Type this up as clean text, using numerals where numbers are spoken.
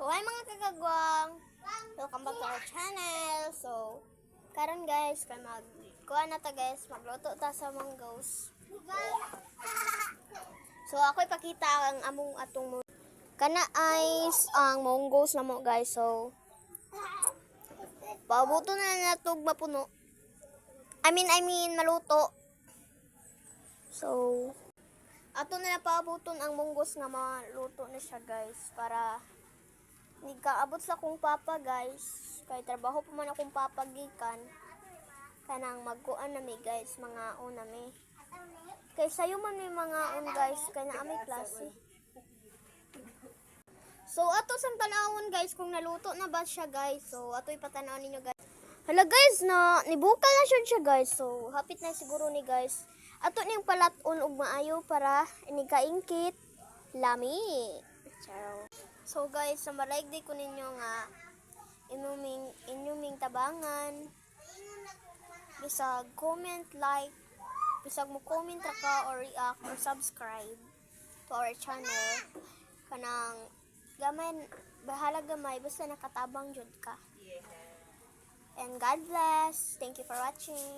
hi mga kagagwang! Welcome back to our channel. So, karon guys, kay kuha na ta guys, magluto ta sa mangoes. So, ako ipakita ang among atong kana is ang mangoes na mo guys. So, pabuto na natog mapuno. I mean maluto. So, ato na pabuton ang munggos nga maluto na siya guys para hindi ka abot sa kong papa guys kay trabaho pa man akong papagikan kanang magkuan na mi guys mga una mi kay sayo man may mga guys kay na ami klase. So ato sang tanawon guys kung naluto na ba siya guys. So ato ipatanaw ninyo guys. Hala guys na nibukal na siya guys. So hapit na siguro ni guys. Ato ning palaton og maayo para ini kaingkit lami. Charo. So guys, sa malaygdi ko ninyo nga inyuming tabangan. Bisag comment, like, bisag mo comment ra ka or react or subscribe to our channel. Kanang gamay bahala gamay basta nakatabang jud ka. And God bless. Thank you for watching.